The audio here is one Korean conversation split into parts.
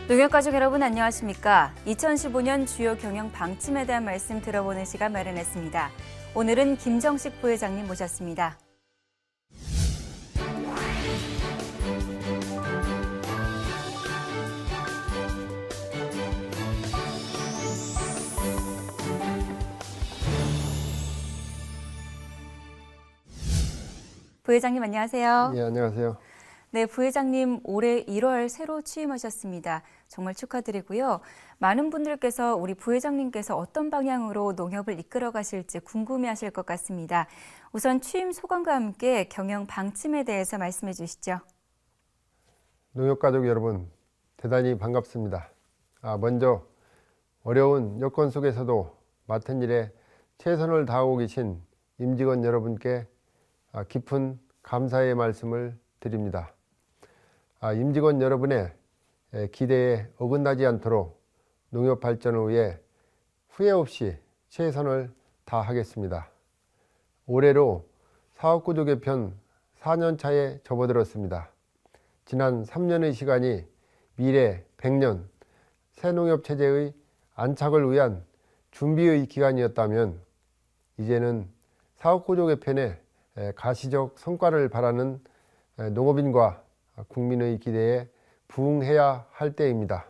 농협가족 여러분 안녕하십니까? 2015년 주요 경영 방침에 대한 말씀 들어보는 시간 마련했습니다. 오늘은 김정식 부회장님 모셨습니다. 부회장님 안녕하세요. 예, 안녕하세요. 네, 부회장님 올해 1월 새로 취임하셨습니다. 정말 축하드리고요. 많은 분들께서 우리 부회장님께서 어떤 방향으로 농협을 이끌어 가실지 궁금해하실 것 같습니다. 우선 취임 소감과 함께 경영 방침에 대해서 말씀해 주시죠. 농협가족 여러분, 대단히 반갑습니다. 먼저 어려운 여건 속에서도 맡은 일에 최선을 다하고 계신 임직원 여러분께 깊은 감사의 말씀을 드립니다. 임직원 여러분의 기대에 어긋나지 않도록 농협 발전을 위해 후회 없이 최선을 다하겠습니다. 올해로 사업구조 개편 4년차에 접어들었습니다. 지난 3년의 시간이 미래 100년 새농협 체제의 안착을 위한 준비의 기간이었다면 이제는 사업구조 개편에 가시적 성과를 바라는 농업인과 국민의 기대에 부응해야 할 때입니다.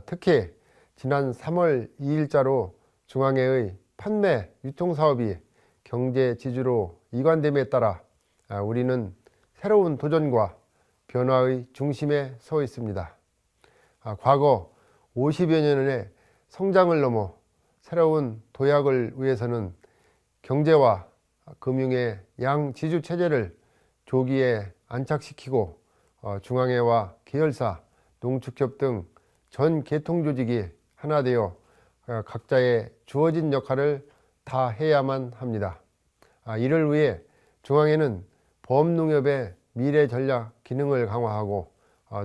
특히 지난 3월 2일자로 중앙회의 판매 유통사업이 경제 지주로 이관됨에 따라 우리는 새로운 도전과 변화의 중심에 서 있습니다. 과거 50여 년의 성장을 넘어 새로운 도약을 위해서는 경제와 금융의 양지주 체제를 조기에 안착시키고 중앙회와 계열사, 농축협 등 전 계통조직이 하나 되어 각자의 주어진 역할을 다 해야만 합니다. 이를 위해 중앙회는 범농협의 미래 전략 기능을 강화하고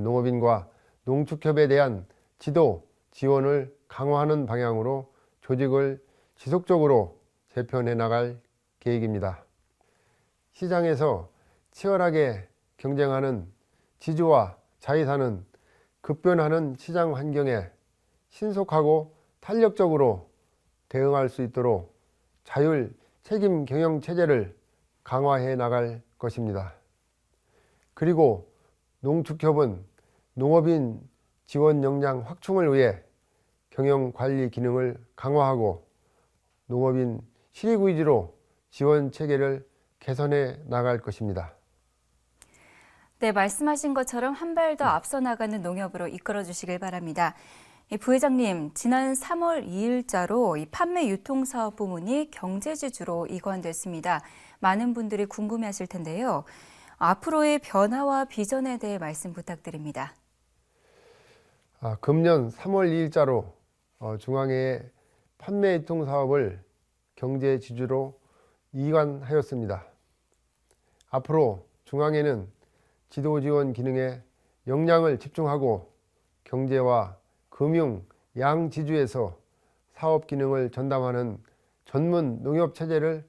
농업인과 농축협에 대한 지도, 지원을 강화하는 방향으로 조직을 지속적으로 재편해 나갈 계획입니다. 시장에서 치열하게 경쟁하는 지주와 자회사는 급변하는 시장 환경에 신속하고 탄력적으로 대응할 수 있도록 자율 책임 경영 체제를 강화해 나갈 것입니다. 그리고 농축협은 농업인 지원 역량 확충을 위해 경영 관리 기능을 강화하고 농업인 실익 위주로 지원 체계를 개선해 나갈 것입니다. 네, 말씀하신 것처럼 한 발 더 앞서 나가는 농협으로 이끌어 주시길 바랍니다. 부회장님, 지난 3월 2일자로 이 판매 유통사업 부문이 경제지주로 이관됐습니다. 많은 분들이 궁금해하실 텐데요. 앞으로의 변화와 비전에 대해 말씀 부탁드립니다. 금년 3월 2일자로 중앙회의 판매 유통사업을 경제지주로 이관하였습니다. 앞으로 중앙회는 지도지원 기능에 역량을 집중하고 경제와 금융 양지주에서 사업 기능을 전담하는 전문 농협 체제를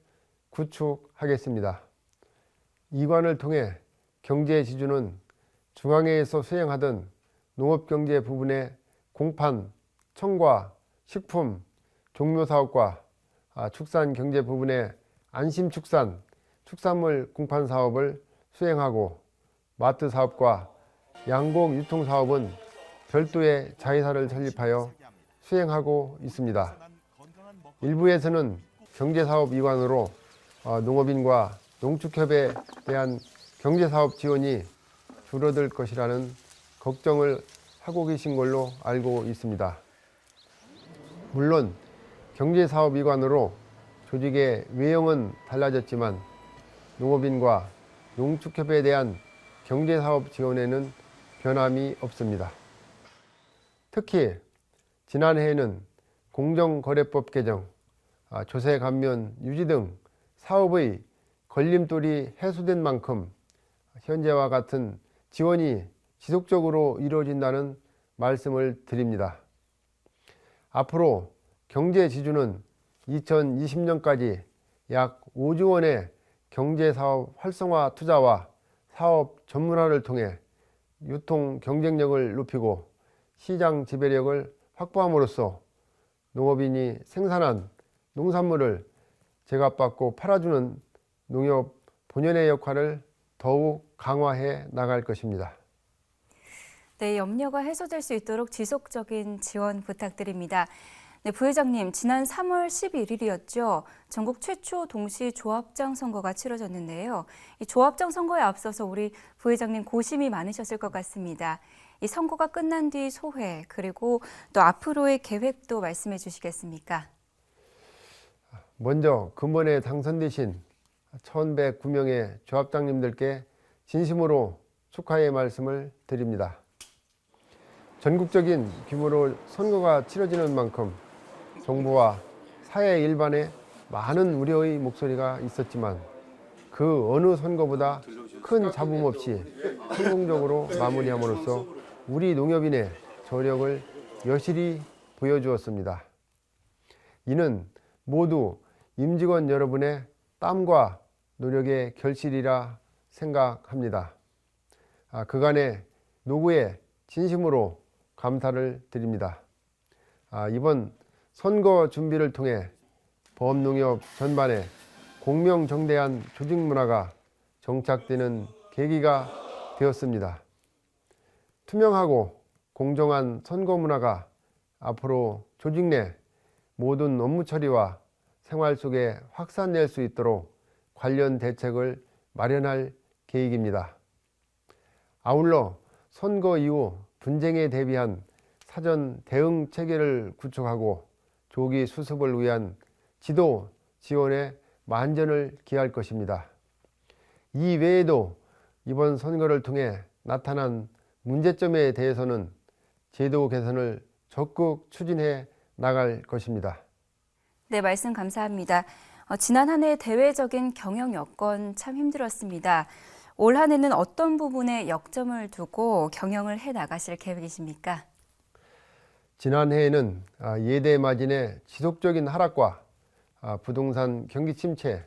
구축하겠습니다. 이관을 통해 경제지주는 중앙회에서 수행하던 농업경제 부분의 공판, 첨과, 식품, 종묘사업과 축산경제 부분의 안심축산, 축산물 공판 사업을 수행하고 마트 사업과 양곡 유통 사업은 별도의 자회사를 설립하여 수행하고 있습니다. 일부에서는 경제사업 이관으로 농업인과 농축협에 대한 경제사업 지원이 줄어들 것이라는 걱정을 하고 계신 걸로 알고 있습니다. 물론 경제사업 이관으로 조직의 외형은 달라졌지만 농업인과 농축협에 대한 경제사업 지원에는 변함이 없습니다. 특히 지난해에는 공정거래법 개정, 조세 감면 유지 등 사업의 걸림돌이 해소된 만큼 현재와 같은 지원이 지속적으로 이루어진다는 말씀을 드립니다. 앞으로 경제지주는 2020년까지 약 5조 원의 경제사업 활성화 투자와 사업 전문화를 통해 유통 경쟁력을 높이고 시장 지배력을 확보함으로써 농업인이 생산한 농산물을 제값받고 팔아주는 농협 본연의 역할을 더욱 강화해 나갈 것입니다. 네, 염려가 해소될 수 있도록 지속적인 지원 부탁드립니다. 네, 부회장님, 지난 3월 11일이었죠. 전국 최초 동시 조합장 선거가 치러졌는데요. 이 조합장 선거에 앞서서 우리 부회장님 고심이 많으셨을 것 같습니다. 이 선거가 끝난 뒤 소회, 그리고 또 앞으로의 계획도 말씀해 주시겠습니까? 먼저 근본에 당선되신 1109명의 조합장님들께 진심으로 축하의 말씀을 드립니다. 전국적인 규모로 선거가 치러지는 만큼 정부와 사회 일반에 많은 우려의 목소리가 있었지만 그 어느 선거보다 큰 잡음 없이 성공적으로 마무리함으로써 우리 농협인의 저력을 여실히 보여주었습니다. 이는 모두 임직원 여러분의 땀과 노력의 결실이라 생각합니다. 그간의 노고에 진심으로 감사를 드립니다. 이번 선거 준비를 통해 범농협 전반에 공명정대한 조직 문화가 정착되는 계기가 되었습니다. 투명하고 공정한 선거 문화가 앞으로 조직 내 모든 업무 처리와 생활 속에 확산될 수 있도록 관련 대책을 마련할 계획입니다. 아울러 선거 이후 분쟁에 대비한 사전 대응 체계를 구축하고 조기 수습을 위한 지도 지원에 만전을 기할 것입니다. 이 외에도 이번 선거를 통해 나타난 문제점에 대해서는 제도 개선을 적극 추진해 나갈 것입니다. 네, 말씀 감사합니다. 지난 한 해 대외적인 경영 여건 참 힘들었습니다. 올 한 해는 어떤 부분에 역점을 두고 경영을 해 나가실 계획이십니까? 지난 해에는 예대 마진의 지속적인 하락과 부동산 경기 침체,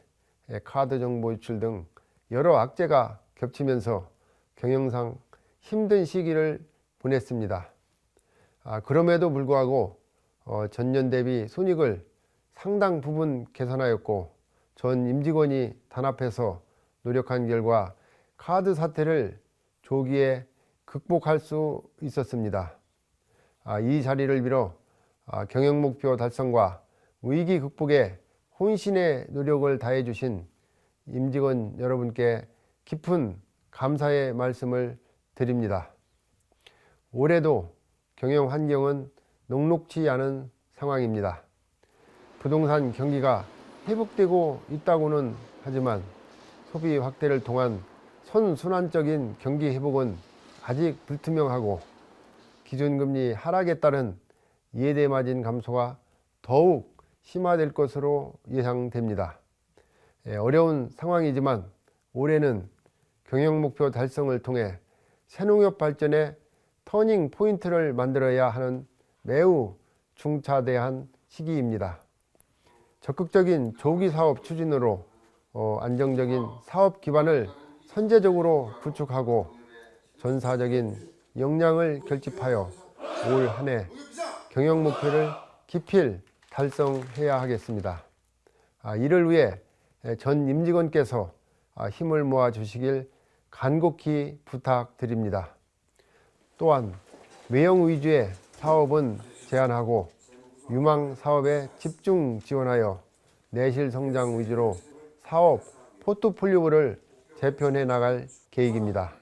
카드 정보 유출 등 여러 악재가 겹치면서 경영상 힘든 시기를 보냈습니다. 그럼에도 불구하고 전년 대비 손익을 상당 부분 개선하였고 전 임직원이 단합해서 노력한 결과 카드 사태를 조기에 극복할 수 있었습니다. 이 자리를 빌어 경영 목표 달성과 위기 극복에 혼신의 노력을 다해 주신 임직원 여러분께 깊은 감사의 말씀을 드립니다. 올해도 경영 환경은 녹록지 않은 상황입니다. 부동산 경기가 회복되고 있다고는 하지만 소비 확대를 통한 선순환적인 경기 회복은 아직 불투명하고 기준금리 하락에 따른 예대 마진 감소가 더욱 심화될 것으로 예상됩니다. 어려운 상황이지만 올해는 경영 목표 달성을 통해 새농협 발전의 터닝 포인트를 만들어야 하는 매우 중차대한 시기입니다. 적극적인 조기 사업 추진으로 안정적인 사업 기반을 선제적으로 구축하고 전사적인 역량을 결집하여 올 한 해 경영 목표를 기필 달성해야 하겠습니다. 이를 위해 전 임직원께서 힘을 모아 주시길 간곡히 부탁드립니다. 또한 외형 위주의 사업은 제한하고 유망 사업에 집중 지원하여 내실 성장 위주로 사업 포트폴리오를 재편해 나갈 계획입니다.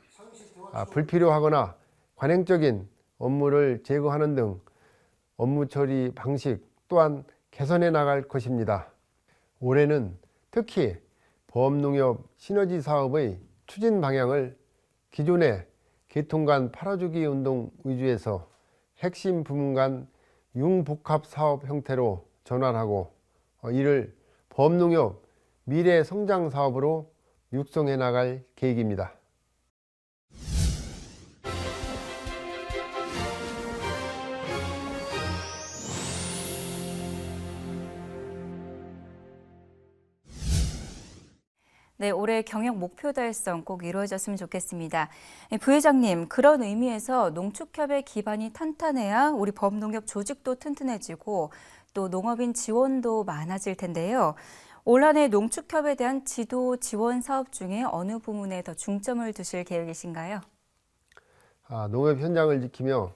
불필요하거나 관행적인 업무를 제거하는 등 업무 처리 방식 또한 개선해 나갈 것입니다. 올해는 특히 범농협 시너지 사업의 추진 방향을 기존의 계통 간 팔아주기 운동 위주에서 핵심 부문 간 융복합 사업 형태로 전환하고 이를 범농협 미래 성장 사업으로 육성해 나갈 계획입니다. 네, 올해 경영 목표 달성 꼭 이루어졌으면 좋겠습니다. 부회장님, 그런 의미에서 농축협의 기반이 탄탄해야 우리 범농협 조직도 튼튼해지고 또 농업인 지원도 많아질 텐데요. 올 한 해 농축협에 대한 지도 지원 사업 중에 어느 부문에 더 중점을 두실 계획이신가요? 농업 현장을 지키며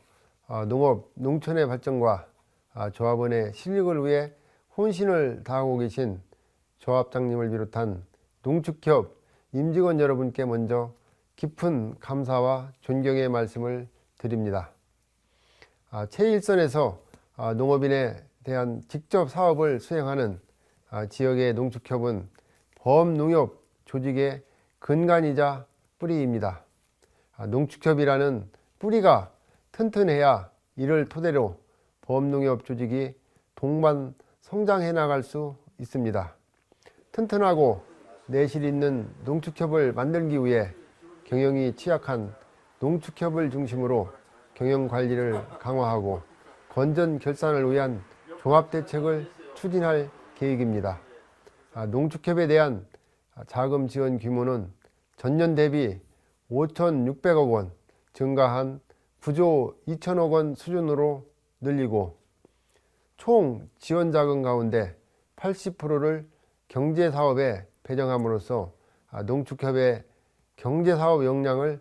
농업, 농촌의 발전과 조합원의 실력을 위해 혼신을 다하고 계신 조합장님을 비롯한 농축협 임직원 여러분께 먼저 깊은 감사와 존경의 말씀을 드립니다. 최일선에서 농업인에 대한 직접 사업을 수행하는 지역의 농축협은 범농협 조직의 근간이자 뿌리입니다. 농축협이라는 뿌리가 튼튼해야 이를 토대로 범농협 조직이 동반 성장해 나갈 수 있습니다. 튼튼하고 내실 있는 농축협을 만들기 위해 경영이 취약한 농축협을 중심으로 경영 관리를 강화하고 건전 결산을 위한 종합대책을 추진할 계획입니다. 농축협에 대한 자금 지원 규모는 전년 대비 5,600억 원 증가한 9조 2천억 원 수준으로 늘리고 총 지원 자금 가운데 80%를 경제사업에 배정함으로써 농축협의 경제사업 역량을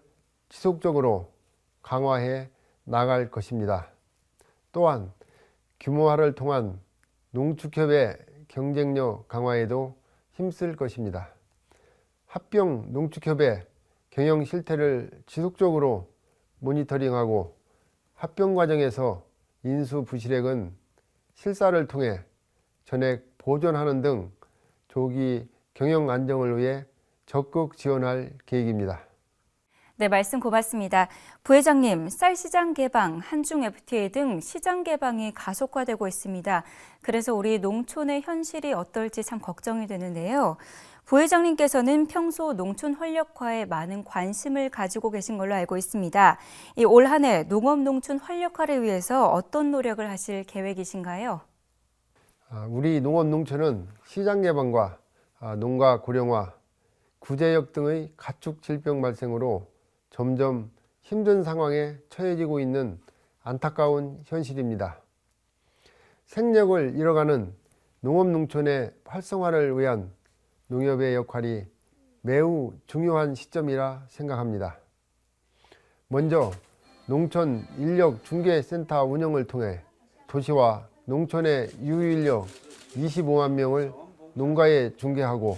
지속적으로 강화해 나갈 것입니다. 또한 규모화를 통한 농축협의 경쟁력 강화에도 힘쓸 것입니다. 합병 농축협의 경영 실태를 지속적으로 모니터링하고 합병 과정에서 인수 부실액은 실사를 통해 전액 보존하는 등 조기 경영 안정을 위해 적극 지원할 계획입니다. 네, 말씀 고맙습니다. 부회장님, 쌀 시장 개방, 한중 FTA 등 시장 개방이 가속화되고 있습니다. 그래서 우리 농촌의 현실이 어떨지 참 걱정이 되는데요. 부회장님께서는 평소 농촌 활력화에 많은 관심을 가지고 계신 걸로 알고 있습니다. 올 한 해 농업 농촌 활력화를 위해서 어떤 노력을 하실 계획이신가요? 우리 농업 농촌은 시장 개방과 농가 고령화, 구제역 등의 가축 질병 발생으로 점점 힘든 상황에 처해지고 있는 안타까운 현실입니다. 생력을 잃어가는 농업 농촌의 활성화를 위한 농협의 역할이 매우 중요한 시점이라 생각합니다. 먼저 농촌 인력 중개센터 운영을 통해 도시와 농촌의 유인력 25만 명을 농가에 중개하고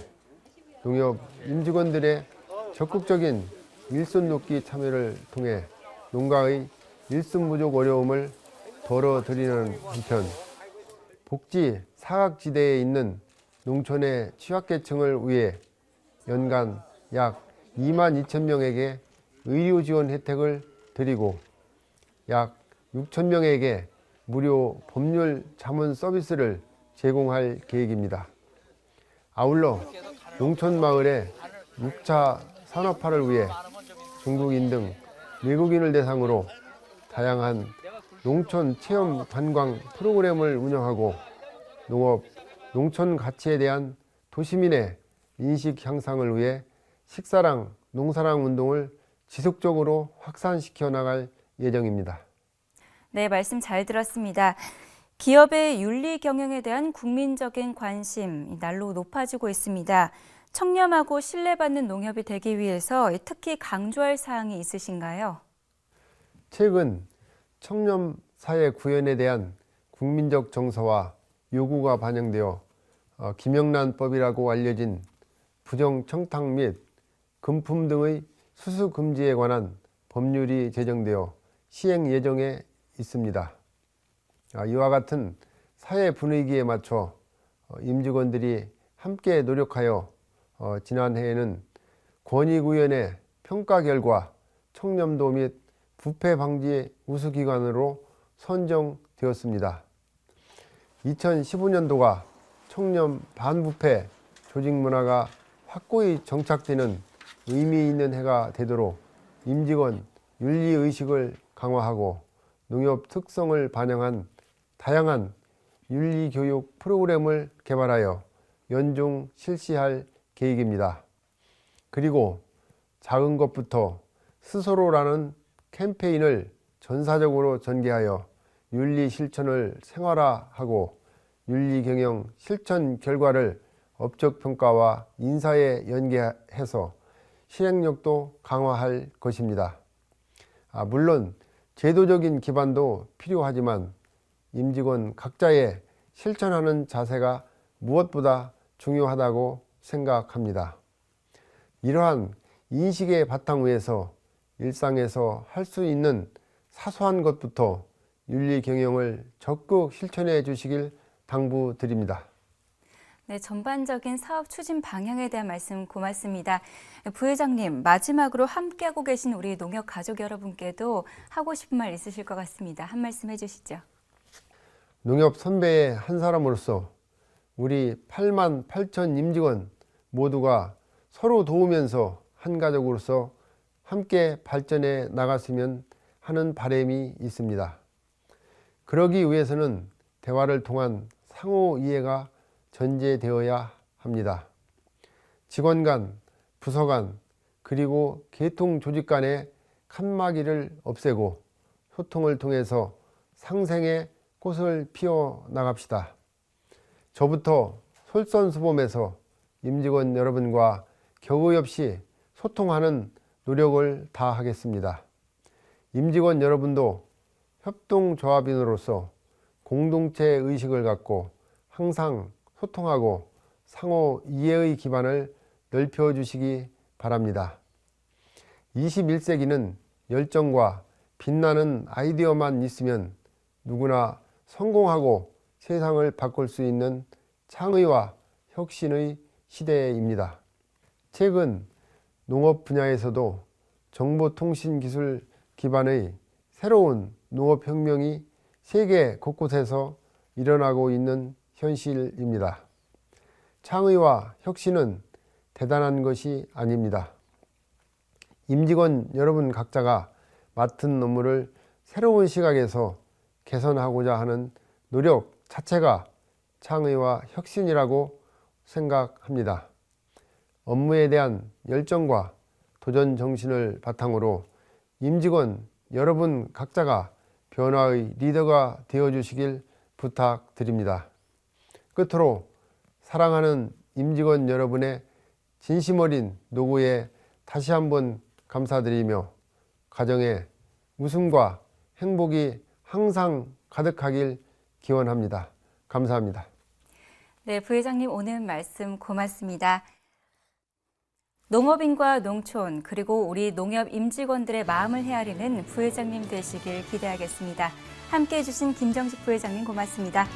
농협 임직원들의 적극적인 일손 돕기 참여를 통해 농가의 일손 부족 어려움을 덜어드리는 한편 복지 사각지대에 있는 농촌의 취약계층을 위해 연간 약 2만 2천 명에게 의료 지원 혜택을 드리고 약 6천 명에게 무료 법률 자문 서비스를 제공할 계획입니다. 아울러 농촌 마을의 6차 산업화를 위해 중국인 등 외국인을 대상으로 다양한 농촌 체험 관광 프로그램을 운영하고 농업, 농촌 가치에 대한 도시민의 인식 향상을 위해 식사랑, 농사랑 운동을 지속적으로 확산시켜 나갈 예정입니다. 네, 말씀 잘 들었습니다. 기업의 윤리 경영에 대한 국민적인 관심 날로 높아지고 있습니다. 청렴하고 신뢰받는 농협이 되기 위해서 특히 강조할 사항이 있으신가요? 최근 청렴 사회 구현에 대한 국민적 정서와 요구가 반영되어 김영란법이라고 알려진 부정 청탁 및 금품 등의 수수 금지에 관한 법률이 제정되어 시행 예정에 있습니다. 이와 같은 사회 분위기에 맞춰 임직원들이 함께 노력하여 지난해에는 권익위원회 평가 결과 청렴도 및 부패 방지 우수기관으로 선정되었습니다. 2015년도가 청렴 반부패 조직 문화가 확고히 정착되는 의미 있는 해가 되도록 임직원 윤리의식을 강화하고 농협 특성을 반영한 다양한 윤리교육 프로그램을 개발하여 연중 실시할 계획입니다. 그리고 작은 것부터 스스로라는 캠페인을 전사적으로 전개하여 윤리 실천을 생활화하고 윤리 경영 실천 결과를 업적 평가와 인사에 연계해서 실행력도 강화할 것입니다. 물론 제도적인 기반도 필요하지만 임직원 각자의 실천하는 자세가 무엇보다 중요하다고 생각합니다. 이러한 인식의 바탕 위에서 일상에서 할 수 있는 사소한 것부터 윤리 경영을 적극 실천해 주시길 당부드립니다. 네, 전반적인 사업 추진 방향에 대한 말씀 고맙습니다. 부회장님, 마지막으로 함께하고 계신 우리 농협 가족 여러분께도 하고 싶은 말 있으실 것 같습니다. 한 말씀 해주시죠. 농협 선배의 한 사람으로서 우리 8만 8천 임직원 모두가 서로 도우면서 한 가족으로서 함께 발전해 나갔으면 하는 바람이 있습니다. 그러기 위해서는 대화를 통한 상호 이해가 전제되어야 합니다. 직원 간, 부서 간, 그리고 계통 조직 간의 칸막이를 없애고 소통을 통해서 상생의 꽃을 피워 나갑시다. 저부터 솔선수범해서 임직원 여러분과 격의 없이 소통하는 노력을 다하겠습니다. 임직원 여러분도 협동조합인으로서 공동체 의식을 갖고 항상 소통하고 상호 이해의 기반을 넓혀주시기 바랍니다. 21세기는 열정과 빛나는 아이디어만 있으면 누구나 성공하고 세상을 바꿀 수 있는 창의와 혁신의 시대입니다. 최근 농업 분야에서도 정보통신기술 기반의 새로운 농업혁명이 세계 곳곳에서 일어나고 있는 현실입니다. 창의와 혁신은 대단한 것이 아닙니다. 임직원 여러분 각자가 맡은 업무를 새로운 시각에서 개선하고자 하는 노력 자체가 창의와 혁신이라고 생각합니다. 업무에 대한 열정과 도전 정신을 바탕으로 임직원 여러분 각자가 변화의 리더가 되어주시길 부탁드립니다. 끝으로 사랑하는 임직원 여러분의 진심 어린 노고에 다시 한번 감사드리며 가정에 웃음과 행복이 항상 가득하길 기원합니다. 감사합니다. 네, 부회장님 오늘 말씀 고맙습니다. 농업인과 농촌 그리고 우리 농협 임직원들의 마음을 헤아리는 부회장님 되시길 기대하겠습니다. 함께해 주신 김정식 부회장님 고맙습니다.